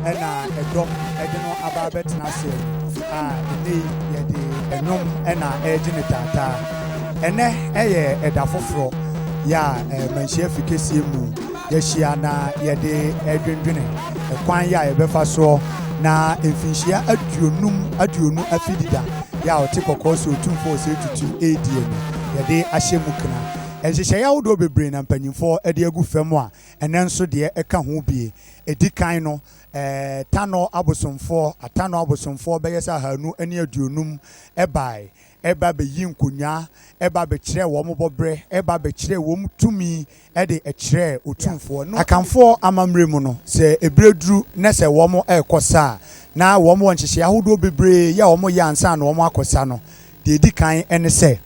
ena edom edeno ababe tenase ene yede enom ena ejine tata ene eye eda foforo ya manhia fikesi mu yehia na yede edwendwene ekwan ya ebefa so na emfinhia aduonu afidida ya otikoko so otumfo so etutu edie no yede ahyemu kana enhyehyɛ ya wodo bebre na mpanyimfo ede agu fam a ene nso de eka ho bie edikan no tano abosomfo beyesa hanu ani aduonum ebai eba be yi nkonya eba be kire wo mo bobre eba be kire wo mu tumi ede ekire otumfo no akamfo amamre mu no se ebreduru na se wo mo ekosa na wo mo nhyehyɛ ahodo bebre ya wo mo yansa na wo mo akosa no de edikan ene se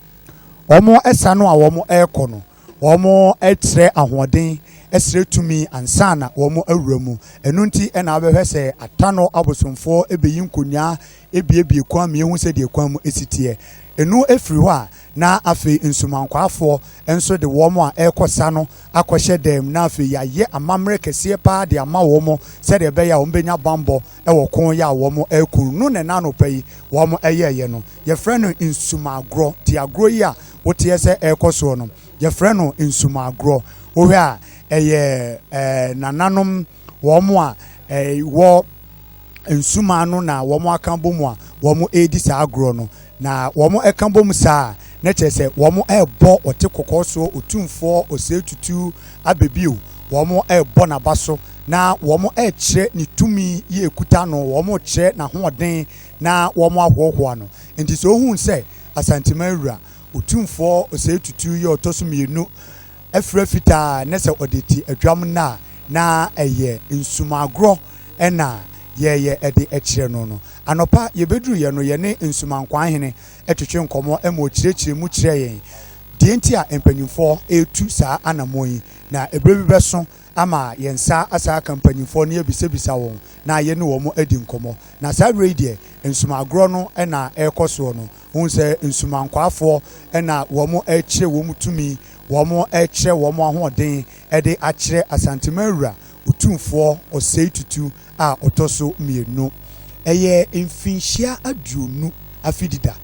Omo esano a womo ekono womo etre ahoden esre tumi ansana womo awuramu enu nti ena abehwese atano abosomfo ebeyi nkonya ebiebie kwa me hu se de kwa mu esitie enu efiri ho a na afi nsumankwafo enso de womo a ekosa no akohye dem na afi yaye amamre kese pa de ama womo se de be ya wombenya bambo ewo kon ya womo ekunu no ne na no pai womo eyeye no ye frɛ no nsumagro ti agro ya wote ese ekoso no ye frɛ no nsumagro ohwe a eye nananom womo a wo nsuma no na womo akambo mu a womo edi sa agro no na womo ekambo mu sa na kyese womo ebo ote kokoso otumfo osetutu abebio womo ebo na baso na womo ekire ni tumi ye ekuta no womo kire na hoden na womo ahohoa no enti so hu se asantemawura otumfo osetutu ye otoso mienu efra fita na se odeti adwam na eye nsumagro ena ye ede ekire no anopa ye beduru ye no ye ne nsumankwan hene etwetwe nkomo emo kirechire mu kire yen de enti a empanyimfo etu saa anamoyi na ebrebi beso ama yensa asa kampanyimfo ne ebisebisa won na ye ne wo mo edi nkomo na saa radio nsumagro no ena ekoso no hu se nsumankwafo ena wo mo ekire wo mu tumi wo mo ekire wo mo ahoden ede akire asantemawura otumfo oseitutu a otoso mienu eye mfinhia aduonu afidida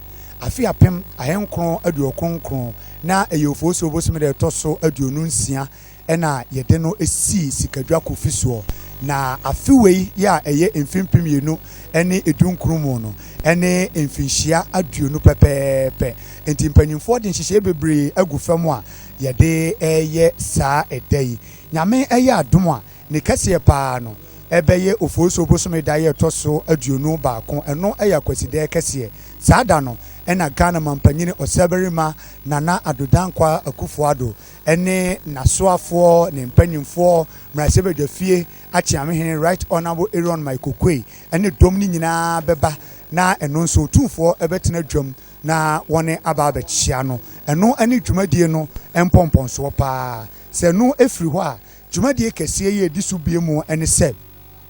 afi apem ahenkron aduokonkron na eye ofoso obosome de toso aduonu nsia ena yede no esi sikadwa kofiso na afiwei ya eye mfimpimienu ene edunkrumu no ene mfinhia aduonu pepepe enti mpanyimfo de nhyehyɛ bebre agu fam a yede eye saa edai nyame eye adom a ne kase pa no ebeye ofoso obosome da ye toso aduonu baako eno eya kwaside kase saada no ena Ghana mampanyini osaberima Nana Adodankwa Akufo-Addo ene nasoafo ne mpanyimfo mrasebedafie achiamehene Right Honorable Aaron Maikokwe ene dom ni nyina beba na eno nso tumfo ebetena dwam na wone aba abechia no eno ene dwumadie no empomponso pa se no efiri ho a dwumadie kese ye disu biemu ene se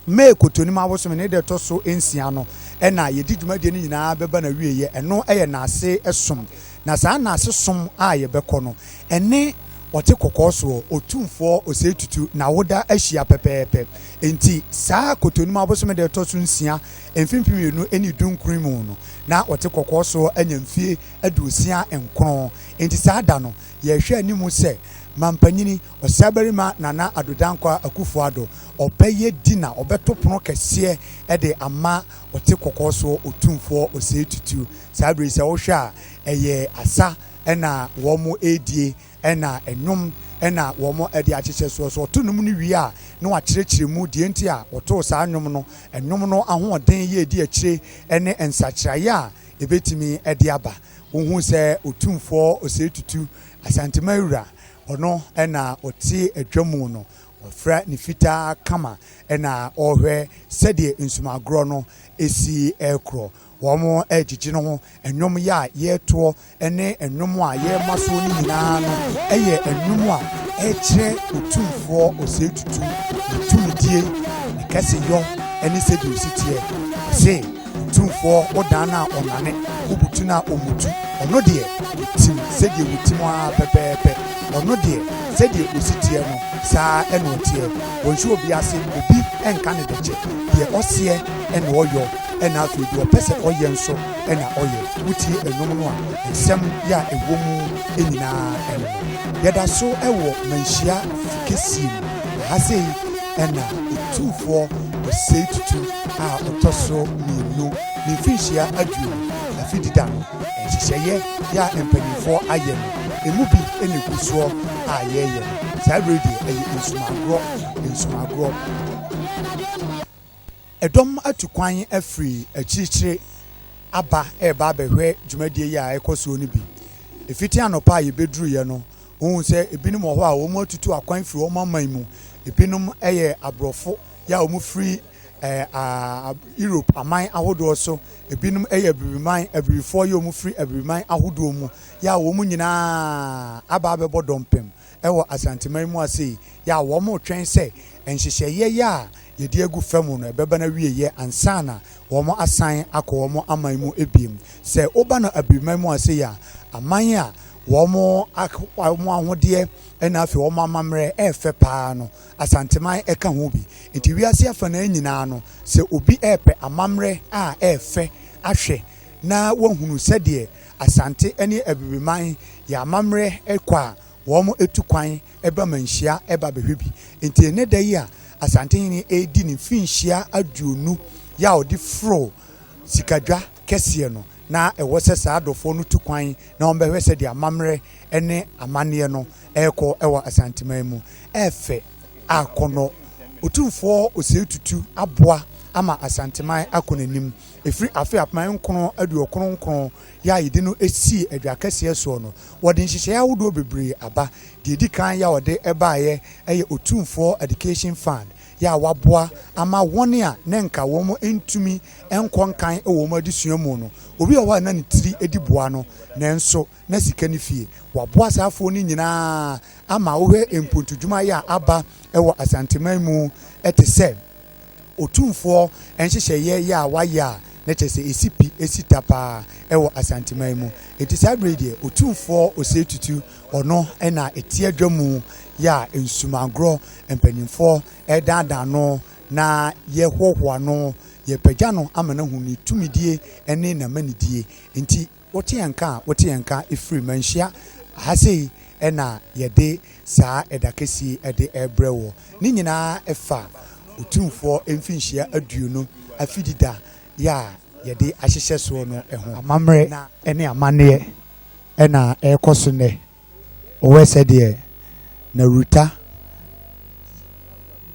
me kotonim awosome ne de toso ensia no ena ye di dwumadie ni nyina beba na wieye eno eye na ase esom na saa na ase som a ye beko no ene ote kokoso otumfo osetutu na woda ahia pepepe enti saa kotonim awosome de toso nsia emfimpimienu eni dunkrimu no na ote kokoso anyamfie aduosia enkron enti saa da no ye hwe animu se mampanyini osaberima Nana Adodankwa Akufo-Addo opeye dina obeto pono kese ede ama ote kokoso otumfo osetutu sabri se wo hwa eye asa ena wo mo edie ena enum ena wo mo ede akyekye so otonum ni wi a na wa kyerɛkyerɛ mu die nti a oto saa anum no enum no ahoɔden ye edi akyire ene ensakyerɛye a ebetimi ede aba wo hu se otumfo osetutu asantemawura ono ena oti adwamu no ofra ni fita kama ena ohwe sede nsumagro no esi ekro womo ejiji no ho enwom ya yeto ene enwom a ye maso ni nyina no eye enwom a ekire otumfo osetutu tumdie kase yo ene sede ositie se tumfo odana onane obutu na omutu ono de tim sede wutim a pepepe ɔno deɛ sɛdeɛ ɔsi teɛ no saa ɛna ɔteɛ wɔnhyɛ obi ase obi ɛnka ne dɛkyɛ deɛ ɔseɛ ɛna ɔyɔ ɛna afei deɛ ɔpɛ sɛ ɔyɛ nso ɛna ɔyɛ wotie ɛnum no a nsɛm yɛ a ɛwɔ mu nyinaa ɛno yɛda so ɛwɔ manhyia kɛsie mu ha sei ɛna etufoɔ ɔsɛe tutu a ɔtɔ so mmienu ne mfinhyia aduonu afidida no nhyehyɛeɛ yɛ a mpanimfoɔ ayɛ no emu bi ɛna egu soɔ a yɛyɛ no saa bere deɛ ɛyɛ nsumagorɔ ɛdɔm atu kwan afiri akyirikyiri aba ɛreba abɛhwɛ dwumadie yi a ɛkɔ soɔ no bi efiti anɔpa a yɛbɛduruiɛ no ohun sɛ ebinom wɔ hɔ a wɔn atutu akwan firi wɔn aman mu ebinom ɛyɛ aborɔfo yɛ a wɔn firi Europe aman ahodoɔ so ebinom ɛyɛ abirifoɔ yɛ wɔn firi abiriman ahodoɔ mu yɛ a wɔn nyinaa aba abɛbɔ dɔmpem ɛwɔ asanteman mu ase yɛ a wɔn retwɛn sɛ nhyehyɛeɛ yɛ a yɛde agu fam no ɛbɛba na wieyɛ ansana wɔn asan akɔ wɔn aman mu ebiem sɛ ɔba no abiriman mu ase yɛ aman a wɔn ahodeɛ ɛna afei wɔn amammerɛ ɛɛfɛ paa no asanteman ɛka ho bi nti wiase afa na nyinaa no sɛ obi ɛɛpɛ amammerɛ a ɛɛfɛ ahwɛ na wɔhunu sɛdeɛ asante ɛne abiriman yɛ amammerɛ ɛkɔ a wɔn etu kwan ɛba manhyia ɛba bɛhwɛ bi nti ne da yi a asantehene edi ne mfinhyia aduonu yɛ a ɔde foro sikadwa kɛseɛ no na ɛwɔ sɛ saa adɔfoɔ no tu kwan na wɔn bɛhwɛ sɛ deɛ amammerɛ ɛne amanneɛ no ɛrekɔ ɛwɔ asanteman mu ɛɛfɛ akɔnɔ otumfoɔ osee tutu aboa ama asanteman akɔ n'anim efiri afei apaman nkono aduokron nkron yɛ a yɛde no esi adwa kɛseɛ soɔ no wɔde nhyehyɛeɛ ahodoɔ bebree aba deɛ edi kan yɛ a wɔde ɛbaayɛ ɛyɛ otumfoɔ education fund yɛ a waboa ama wɔn a ne nka wɔn ntumi nkɔ nkan wɔ wɔn adesua mu no obi a hɔ a na ne tiri edi boa no nanso na sika ne fie waboa saafoɔ no nyinaa ama wɔhwɛ mpontudwuma yɛ a aba wɔ asanteman mu ɛte sɛ otumfoɔ nhyehyɛeɛ yɛ a wayɛ a na kyerɛ sɛ esi pi esi tapaa ɛwɔ asanteman mu eti saa bere deɛ otumfoɔ osee tutu ɔno ɛna eti adwa mu yɛ a nsumagorɔ mpanimfoɔ ɛdaadaa no na yɛhoahoa no yɛpagya no ama no hu ne tumidie ɛne n'amanidie nti wɔte yɛn nka efiri manhyia ahasei ɛna yɛde saa ɛda kɛseɛ ɛde ɛbrɛ wɔ ne nyinaa ɛfa otumfoɔ mfinhyia aduonu afidida yɛ a yɛde ahyehyɛ soɔ no ɛho amammerɛ na ɛne amanneɛ ɛna ɛrekɔ so nnɛ ɔwɔ sɛ deɛ na ruta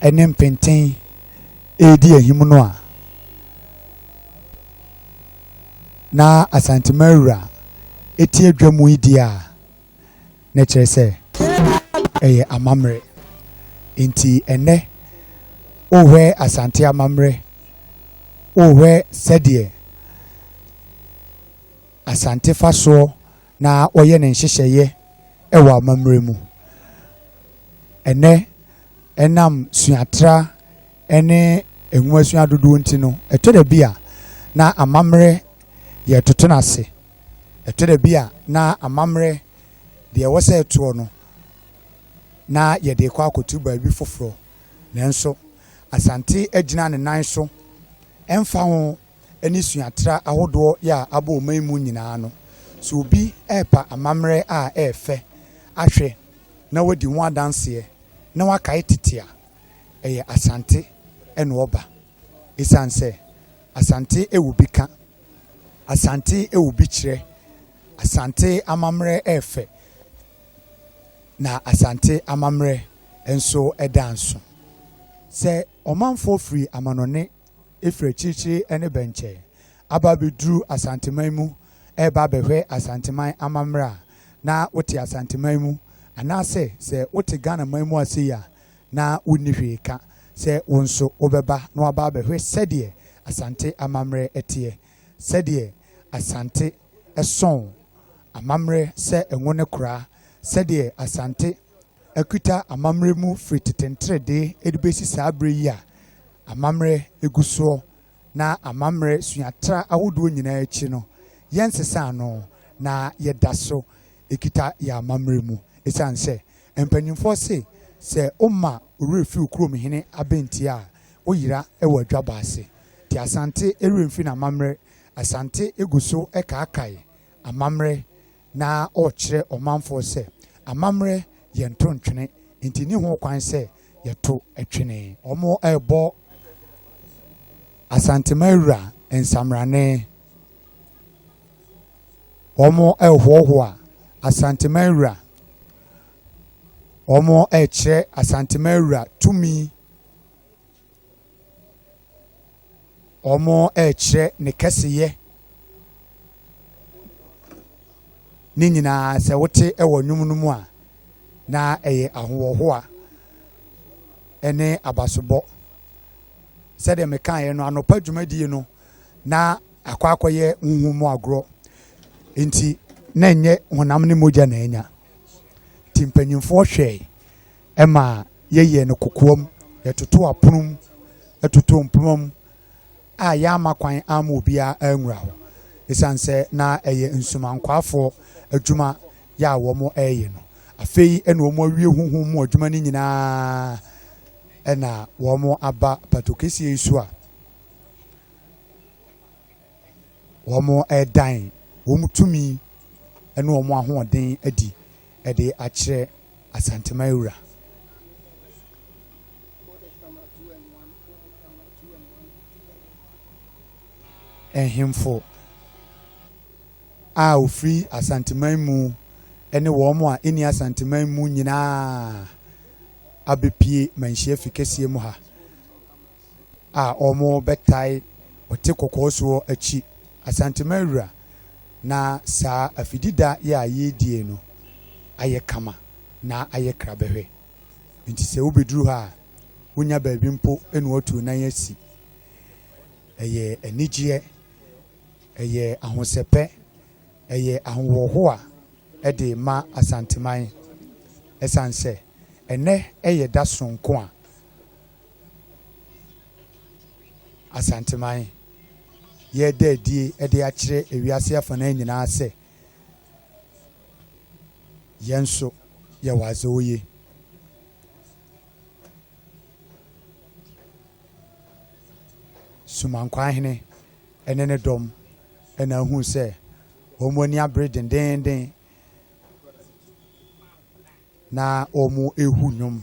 ɛne mpenten ɛredi ahim no a na asanteman wura ɛti adwa mu yi di a na kyerɛ sɛ ɛyɛ amammerɛ nti ɛnɛ ɔhwɛ asante amammerɛ ɔhwɛ sɛdeɛ asante fa soɔ na ɔyɛ ne nhyehyɛeɛ ɛwɔ amammerɛ mu ɛnɛ ɛnam suatra ɛne enwuma sua dodoɔ nti no ɛtɔ da bi a na amammerɛ yɛ toto n'ase ɛtɔ da bi a na amammerɛ deɛ ɛwɔ sɛ ɛtoɔ no na yɛde kɔ akɔtu baabi foforɔ nanso asante agyina ne nan so ɛmfa ho ɛne suatra ahodoɔ yɛ a abɔ ɔman mu nyinaa no so obi ɛɛpa amammerɛ a ɛɛfɛ ahwɛ na wadi ho adanseɛ na wakae tete a ɛyɛ asante ɛna ɔba ɛsiane sɛ asante ɛwɔ bi ka asante ɛwɔ bi kyerɛ asante amammerɛ ɛɛfɛ na asante amammerɛ nso ɛda nso sɛ ɔmanfoɔ firi amanɔne efiri akyirikyiri ɛne bɛnkyɛn aba abɛduru asanteman mu ɛɛba abɛhwɛ asanteman amammerɛ a na wote asanteman mu anaasɛ sɛ wote Ghana man mu ase yi a na wonni hwee ka sɛ wo nso wobɛba na waba abɛhwɛ sɛdeɛ asante amammerɛ ɛteɛ sɛdeɛ asante ɛsɔn amammerɛ sɛ ɛnwo ne koraa sɛdeɛ asante akuta amammerɛ mu firi tetentrede ɛde bɛsi saa berɛ yi a amammerɛ egu soɔ na amammerɛ suatra ahodoɔ nyinaa akyi no yɛn sesa ano na yɛda so ekita yɛ amammerɛ mu ɛsiane sɛ mpanyinfo se oma refi ukrom hene abentia oyira ewo adwaba ase ti asante eremfi na mamre asante eguso ekaakai amamre na ochire omanfo se amamre ye ntontwene ntini ho kwan se yeto etwene omo ebo asante mawura ensamrane omo ehwohwa asante mawura omo eche asante mawura tumi omo eche ne keseye ni nyina se wote ewo nwumnumu a na eye ahowohoa ene abasobo se de mekan ye no anopa dwumadi no na akwakoye nhumu agro enti na enye honam ne moja na enya timpanyimfo hwe ema yeye no kokoam yetoto apunum etoto mpumam a ya makwan ama obia anwura ho esanse na eye nsumankwafo adwuma ya womo eye no afei ene womo awie huhum mu adwuma ni nyina ena womo aba patokesi yesu a womo edan womo tumi ene womo ahoden adi ede akire asante mawura ehimfo a ofri asante mamu ene womo a eni asante mamu nyina abepie manhie fikesie mu ha a omo betai ote kokoso achi asante mawura na sa afidida ya yedie no aye kama na aye krabehwe nti se obeduru ha wonya baabi mpo enu otu na yasi eye enigye eye ahosepe eye ahwoho a ede ma asanteman esanse ene eye da sonko a asanteman ye dadie ede akire ewiase afana nyina ase yenso ye waze oye sumankwa hene enene dom ena hu se omoni abre denden na omu ehu nyom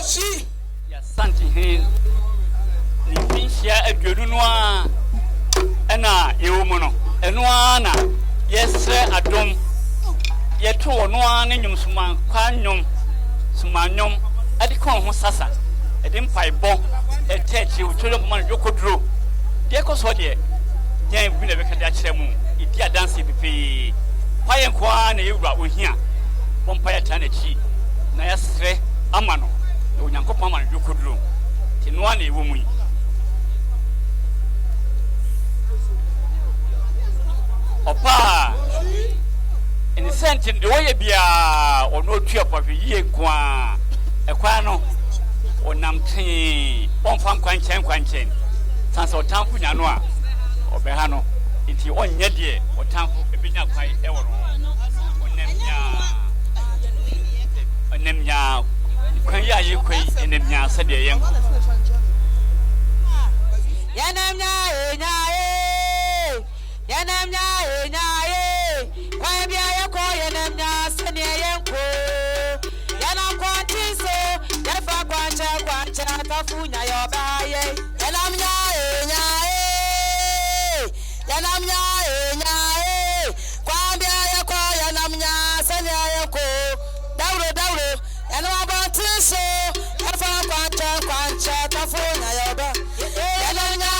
Osi. Ya santi hin. Ni pinsia aduonu no a na ewo mu no. Eno ana yesre adom. Yeto ono ana nyum suma kwa nyum. Suma nyum ade kon ho sasa. Ede mpaibɔ etechi utolo kuma yokodro. De ko so de. Yan bi na be kada kyerɛ mu. Idi adanse pipi. Kwaye kwa na yewura ohia. Bompa ya tana chi. Na yesre amano. Na onyankopɔn amano yokodro. Ti no ana ewo mu yi. Opa in senti de woye bia ono otua papi yie kwa ekwa no onam tin onfa kwankyen sansa otamfu nya no a obeha no nti onye de otamfu ebinya kwai ewo no onemnya kwan ya ye kwai enemnya sade yen Yanamnya kwa bia yako yanamnya sene yenko yanam kwantiso yafa kwancha tafunya yobaye yanamnya kwa bia yako yanamnya sene yenko dauro yanam kwantiso yafa kwancha tafunya yobaye yanamnya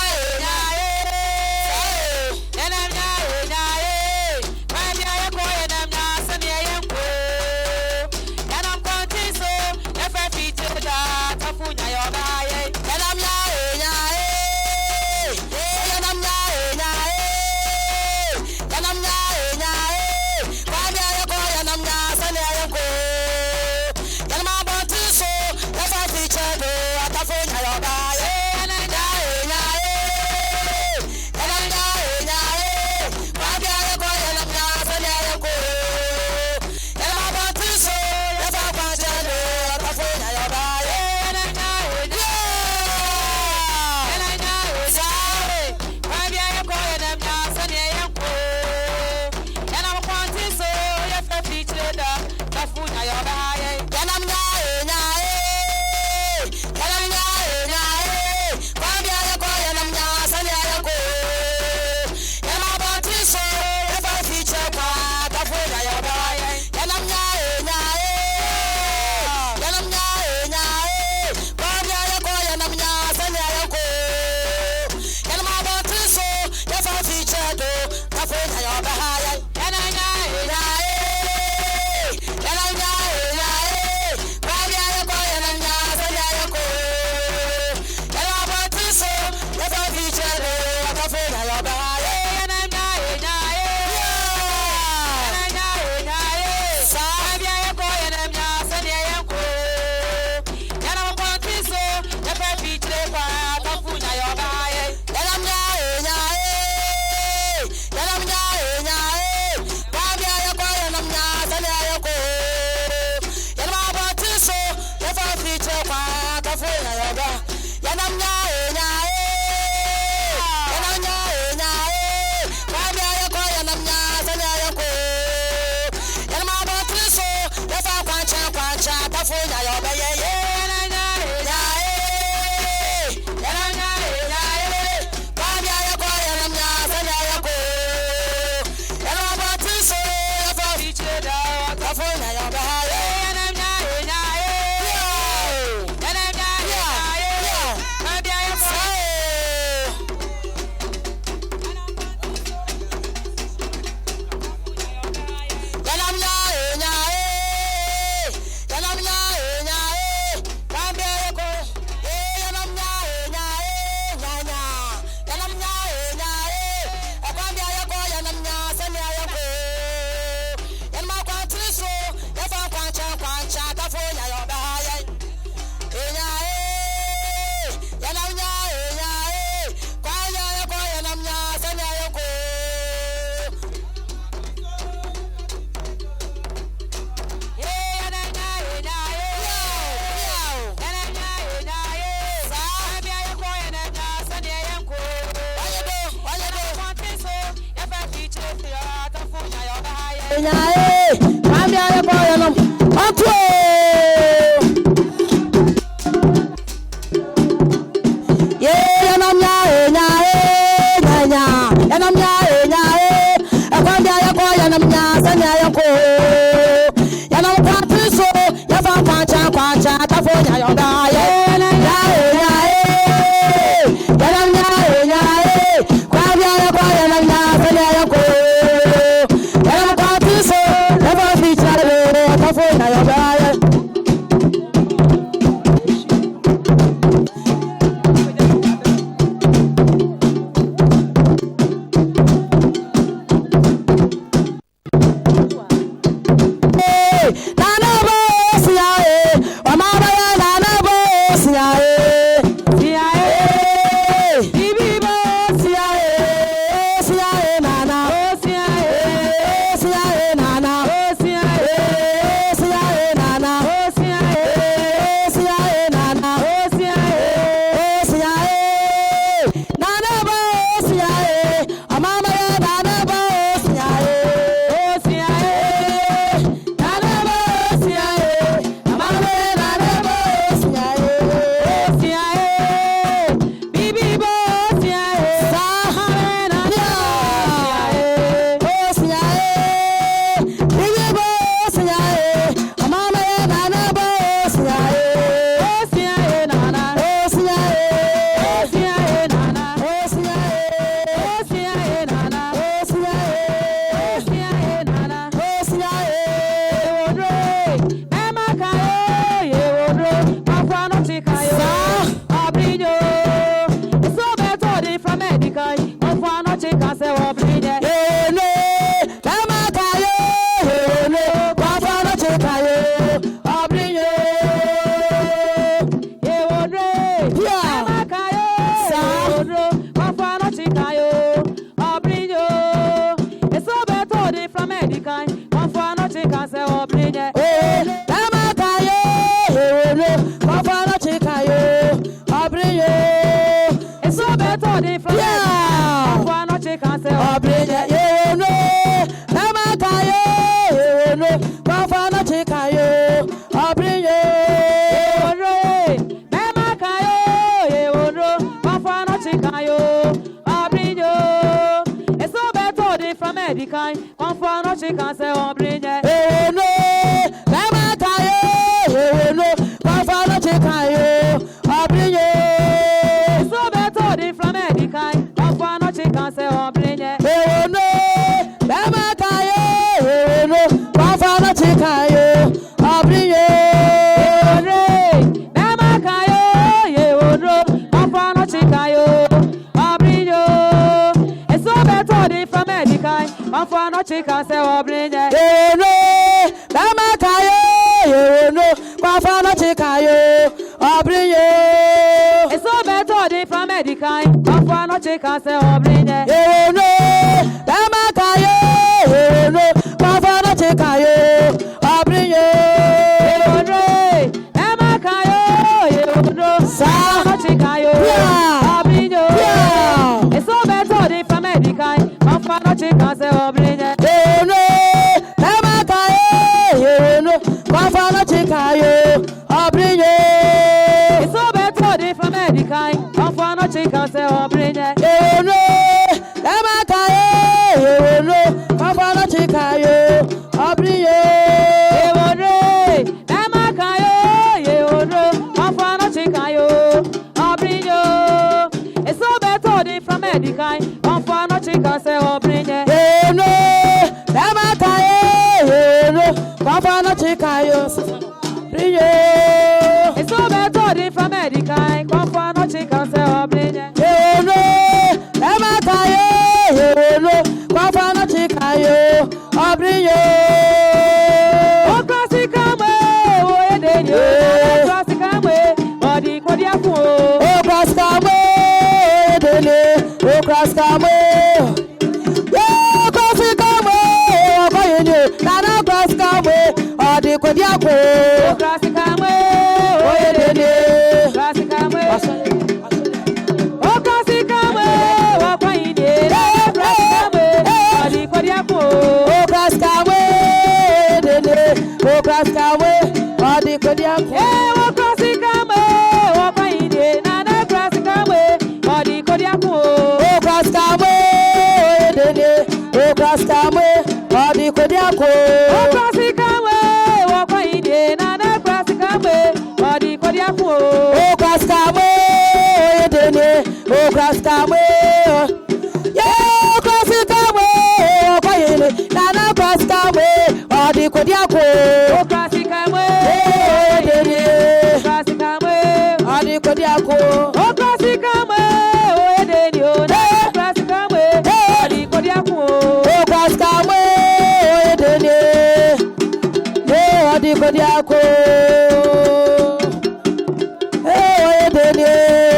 deni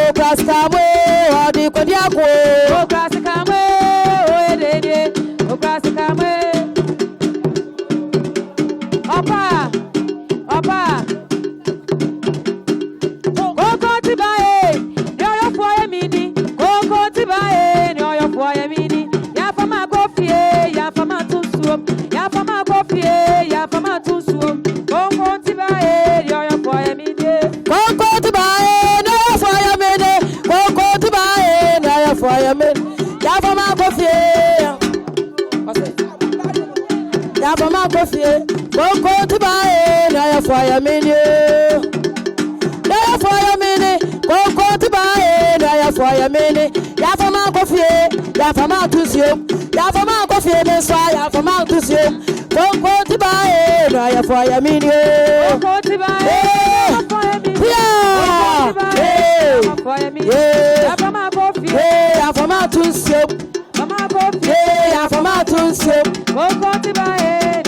Obraskamo odi kodiako Obraskamo deni Obraskamo Opa Koko tibae Nyoyo foye mini Koko tibae Nyoyo foye mini Ya fama kofie Ya fama tunsuom Ya fama kofie Ya fama tunsuom Koko tibae Nyoyo foye mini Koko tibae Nyoyo foye mini Koko tibae Nyoyo foye mini Ya fama kofie Ya fama kofie Koko tibae Nyoyo foye mini Fire mini, Koko tibae, ya fire mini, ya fama kofie, ya fama tusio, ya fama kofie meswa, ya fama tusio, Koko tibae, ya fire mini, Koko tibae, ya fire mini, ya fama kofie, ya fama tusio, fama kofie, ya fama tusio, Koko tibae,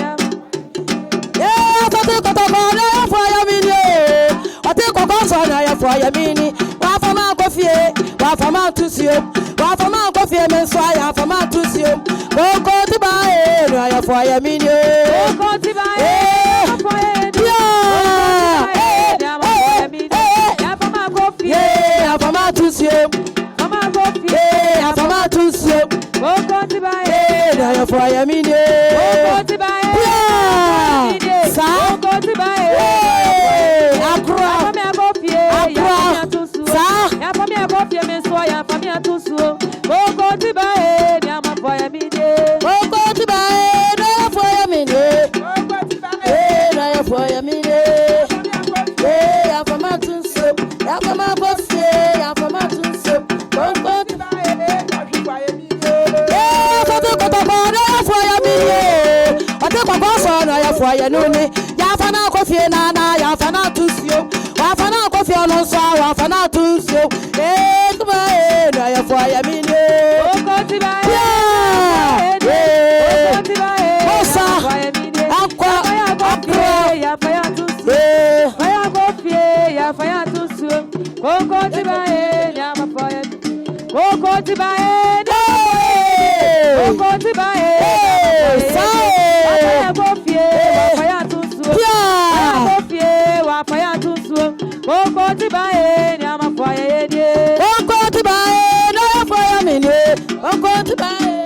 ya fate kotoko, ya fire mini. Na ya fire mini wa fama kofie wa fama tusio wa fama kofie menswa ya fama tusio Koko tibae na ya fire mini Koko tibae ya fire mini ya fama kofie ya fama tusio fama kofie ya fama tusio Koko tibae na ya fire mini Koko tibae sa Koko tibae akra ya famia kofie meswa ya famia tusuo Koko tibae ni ama fire mide Koko tibae na ya fire mide Koko tibae na ya fire mide ya fama tusuo ya fama kofie ya fama tusuo Koko tibae na fire mide fate kotoko na ya fire mide fate koko na ya fire nuni ya fana kofie na ya fana tusuo wa fana kofie no so wa fana tusuo tibae na ya fire mini Koko tibae Koko tibae Osa Akwa ya fire tusuo fire kofie ya fire tusuo Koko tibae ya ma fire Koko tibae Koko tibae fire kofie wa fire tusuo fire kofie wa fire tusuo Koko tibae ya ma fire ye Koko tibae na ya fire mini Koko tibae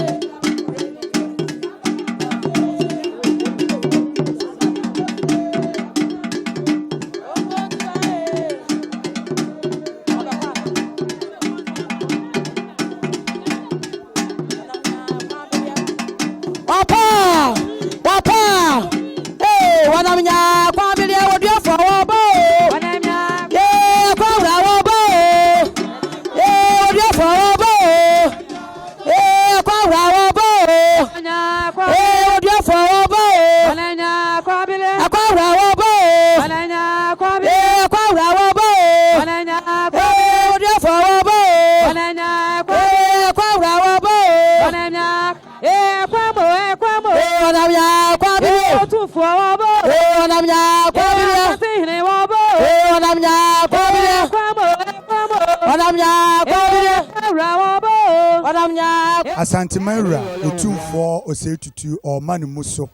Wapa wanamnya kwa bilia wodio fo wobo wanamnya kwa wobo wodio fo wobo kwa wobo wanamnya kwa wodio fo wobo wanamnya kwa bilia kwa wobo wanamnya kwa bilia kwa wobo wanamnya kwa wodio fo wobo wanamnya kwa wobo wanamnya wanamnya kwa bilia tufu wobo wanamnya kwa bilia tihne wobo wanamnya kwa bilia wanamnya kwa bilia wobo wanamnya Asante Maura otumfo osetutu o manu muso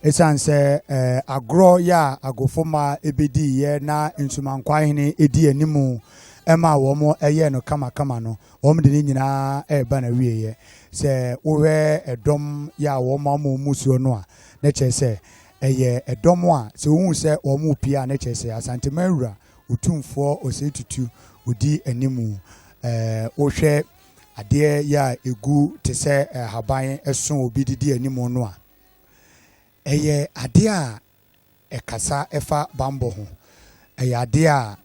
esanse agro ya agofoma ebedi ye na nsumankwahene edi animu ema womo eye no kama no wom de nyina eba na wieye se wowe edom ya womo musuo no a na chese eye edom a se hu se womo pia na chese Asante Maura otumfo osetutu odi animu wohwe ade ya egu tese haban eson obi didi animu no a eye ade a ekasa efa bambo ho eye ade a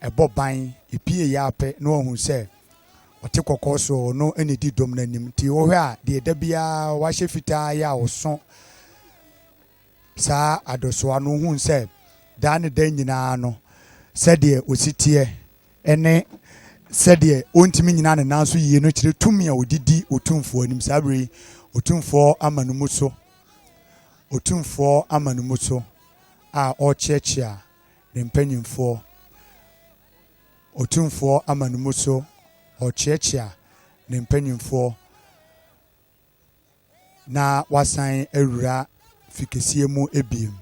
eboban epie ya ape no ohun se ote kokoso no eni di dom na nim ti wo hwe a de da bia wa hye fita ya oso sa adoso anu hun se da ne da nyina no se de ositie ene se de ontimi nyina ne nanso yie no kire tumi a odidi otumfo anim sabre otumfo amanumuso a ochechia ne mpanyimfo otumfoɔ amanumu so ɔkyeakyea ne mpanyimfoɔ na wasan awura fikesie mu ebiem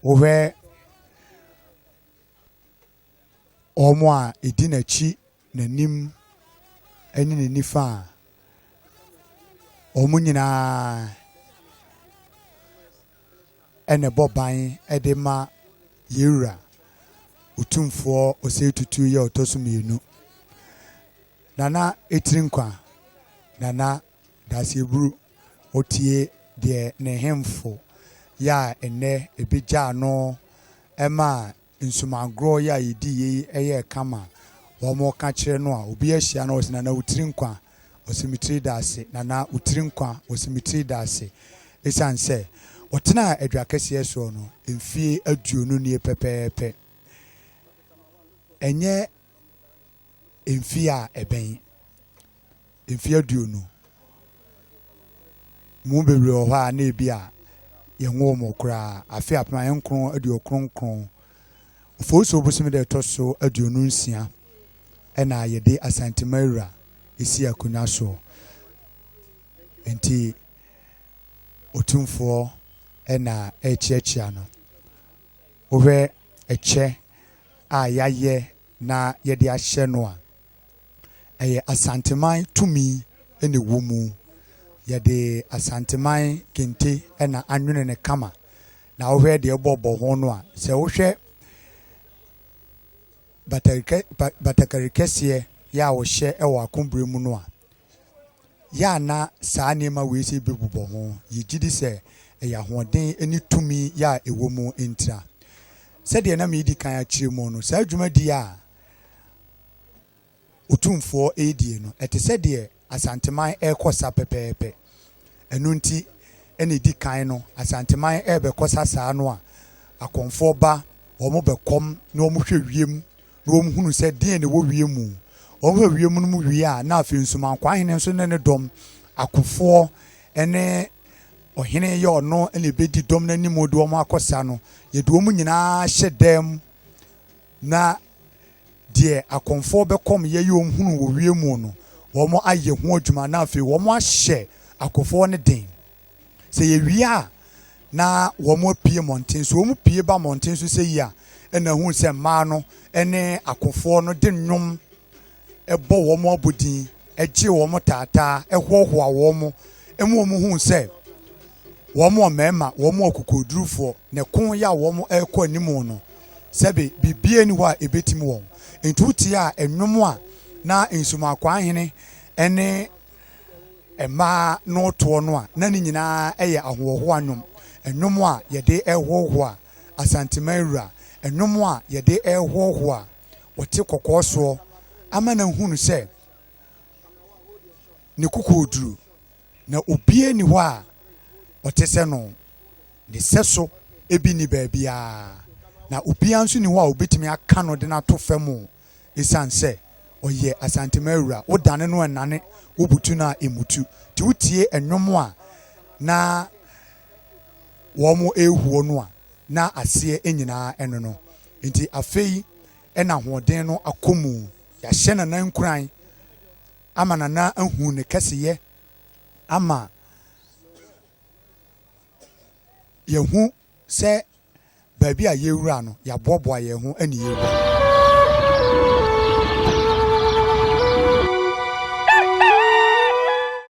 wohwɛ ɔmo a edi n'akyi n'anim ɛne ne nifa a ɔmo nyinaa ɛna bɔ ban ɛde ma yewura otumfoɔ ɔsɛ tutu yɛ ɔtɔ so mmienu nana etiri nkwa nana daseburu otie deɛ ne hemfo ya ene ebegya no ɛma nsumagro ya yedi yi ɛyɛ kama wɔn ka kyerɛ no a obi ahyia no ɔsɛ na utiri nkwa ɔsimitiri daase nana utiri nkwa ɔsimitiri daase esan sɛ ɔtena adwa kɛseɛ so no mfie aduonu nie pɛpɛɛpɛ ɛnyɛ mfie a ɛbɛn mfie aduonu mu bebree wɔ hɔ a na ebi a yɛnwo mo koraa afi apema yɛnkron aduokronkron ofoso bosom de ɛtɔ so aduonu nsia ɛna yɛde asantemawura esi akonnwa so enti otumfoɔ ɛna ɛkyeakyea no wohwɛ ɛkyɛ a yɛayɛ na yɛde ahyɛ no a ɛyɛ asanteman tumi ɛna ɛwɔ mu yɛde asanteman kente ɛna anwene ne kama na wohwɛ deɛ ɛbɔbɔ ho no a sɛ wohwɛ batakari kɛseɛ yɛ a wɔhyɛ ɛwɔ akombere mu no a yɛ ana saa nneɛma wei sɛ bɛbobɔ ho yɛgye di sɛ ɛyɛ ahoɔden ne tumi yɛ a ɛwɔ mu ntira sɛdeɛ na meyɛdi kan akyerɛ mu no saa dwumadi a otumfoɔ ɛredie no ɛte sɛdeɛ asanteman ɛrekɔ sa pɛpɛɛpɛ ɛno nti ɛna ɛdi kan no asanteman ɛrebɛkɔ sa saa no a akɔnfoɔ ba wɔn bɛkɔm na wɔn hwɛ wiem na wɔn hunu sɛ deɛ na ɛwɔ wiem mu wɔn hwɛ wiem no mu wie a na afei nsumankwan nso ne ne dɔm akofoɔ ɛne ɔhene yɛ ɔno ɛna ɛbɛdi dɔm n'anim de wɔn akɔ sa no yɛde wɔn nyinaa hyɛ dɛm na deɛ akɔnfoɔ bɛkɔm yɛyɛ wɔn hunu wɔ wiem mu no wɔn ayɛ ho adwuma na afei wɔn ahyɛ akɔfoɔ ne den sɛ yɛwie a na wɔn apue mmɔnten so wɔn pue ba mmɔnten so sɛ yi a ɛna hu sɛ mmaa no ɛne akɔfoɔ no de nnwom ɛbɔ wɔn abɔdin ɛgye wɔn taataa ɛhoahoa wɔn ɛmu wɔn hu sɛ wɔn mmarima wɔn akokodurufoɔ ne ko yɛ a wɔn ɛrekɔ anim no sɛbi bibie ni hɔ a ebetimi wɔn ntuuti a nnwom a na nsumakwahene ɛne mmaa no toɔ no a na ne nyinaa ɛyɛ ahoɔhoa nnwom nnwom a yɛde ɛhoahoa asantemawura nnwom a yɛde ɛhoahoa wɔte kɔkɔɔ soɔ ama na nhunu sɛ ne kokoduru na obie ni hɔ a ɔte sɛ no ne sɛ so ebi ni baabiara na obia nso ni hɔ a obetumi aka no de nato fam esan sɛ ɔyɛ asantemawura wodane no ɛnane wobutu na emutu ti wotie nnwom a na wɔn ehuo no a na aseɛ nyinaa ɛno no nti afei ɛna ahoɔden no akɔmu yɛahyɛ nana nkuran ama nana ahu ne kɛseyɛ ama yɛhu sɛ baabi a yɛwura no yɛaboaboa yɛn ho ɛne yɛwura